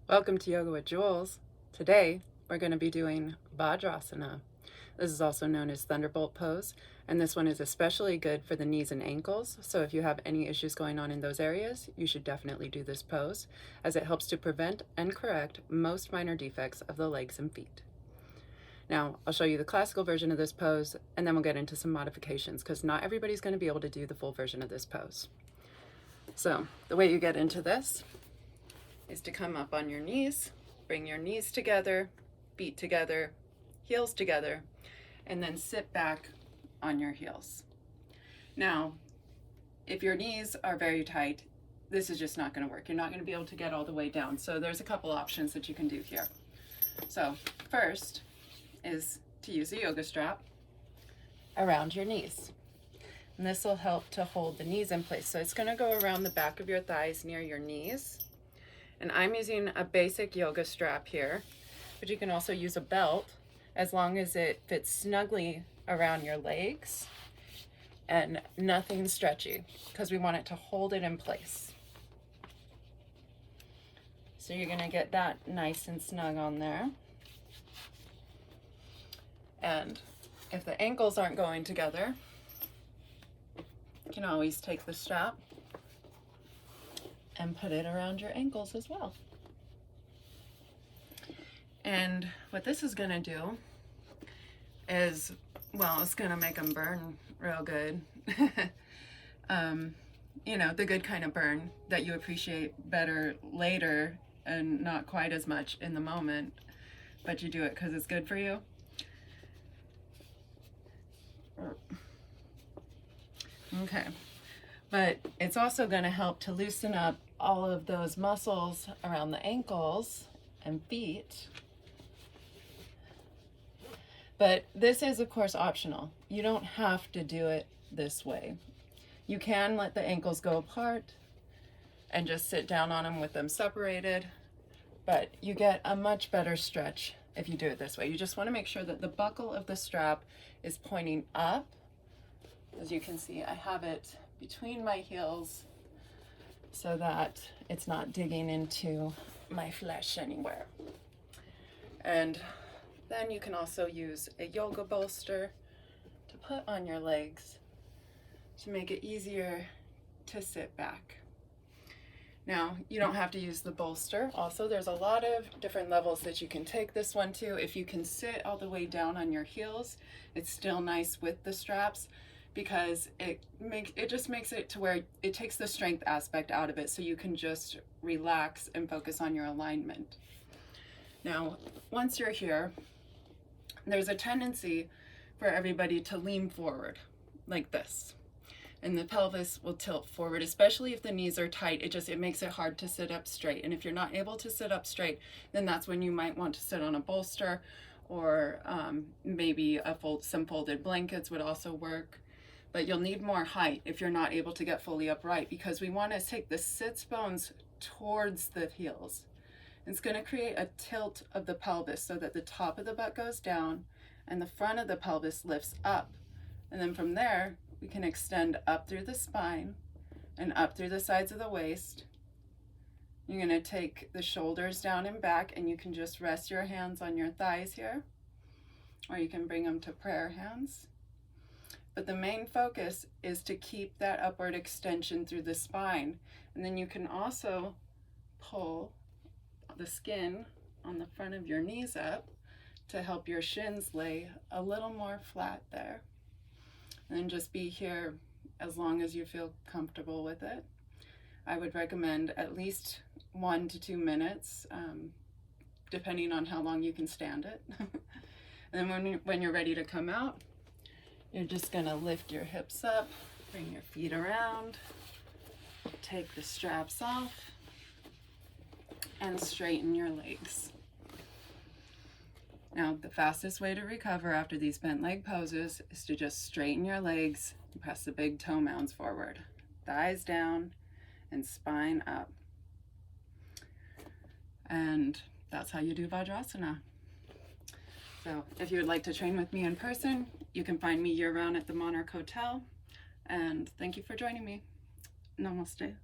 Welcome to Yoga with Jules. Today, we're going to be doing Vajrasana. This is also known as Thunderbolt Pose, and this one is especially good for the knees and ankles. So if you have any issues going on in those areas, you should definitely do this pose, as it helps to prevent and correct most minor defects of the legs and feet. Now, I'll show you the classical version of this pose, and then we'll get into some modifications, because not everybody's going to be able to do the full version of this pose. So the way you get into this is to come up on your knees, bring your knees together, feet together, heels together, and then sit back on your heels. Now, if your knees are very tight, this is just not going to work. You're not going to be able to get all the way down. So there's a couple options that you can do here. So first is to use a yoga strap around your knees. And this will help to hold the knees in place. So it's going to go around the back of your thighs near your knees. And I'm using a basic yoga strap here, but you can also use a belt as long as it fits snugly around your legs and nothing stretchy, because we want it to hold it in place. So you're going to get that nice and snug on there. And if the ankles aren't going together, you can always take the strap and put it around your ankles as well. And what this is going to do is, well, it's going to make them burn real good. You know, the good kind of burn that you appreciate better later and not quite as much in the moment, but you do it because it's good for you. Okay. But it's also going to help to loosen up all of those muscles around the ankles and feet. But this is, of course, optional. You don't have to do it this way. You can let the ankles go apart and just sit down on them with them separated, but you get a much better stretch if you do it this way. You just want to make sure that the buckle of the strap is pointing up. As you can see, I have it between my heels so that it's not digging into my flesh anywhere. And then you can also use a yoga bolster to put on your legs to make it easier to sit back. Now, you don't have to use the bolster. Also, there's a lot of different levels that you can take this one to. If you can sit all the way down on your heels, it's still nice with the straps, because it just makes it to where it takes the strength aspect out of it, so you can just relax and focus on your alignment. Now, once you're here, there's a tendency for everybody to lean forward like this, and the pelvis will tilt forward, especially if the knees are tight. It makes it hard to sit up straight. And if you're not able to sit up straight, then that's when you might want to sit on a bolster, or maybe some folded blankets would also work. But you'll need more height if you're not able to get fully upright, because we want to take the sits bones towards the heels. It's going to create a tilt of the pelvis so that the top of the butt goes down and the front of the pelvis lifts up. And then from there, we can extend up through the spine and up through the sides of the waist. You're going to take the shoulders down and back, and you can just rest your hands on your thighs here, or you can bring them to prayer hands. But the main focus is to keep that upward extension through the spine. And then you can also pull the skin on the front of your knees up to help your shins lay a little more flat there. And then just be here as long as you feel comfortable with it. I would recommend at least 1 to 2 minutes, depending on how long you can stand it. And then when you're ready to come out, you're just going to lift your hips up, bring your feet around, take the straps off, and straighten your legs. Now, the fastest way to recover after these bent leg poses is to just straighten your legs and press the big toe mounds forward, thighs down, and spine up. And that's how you do Vajrasana. So if you would like to train with me in person, you can find me year-round at the Monarch Hotel. And thank you for joining me. Namaste.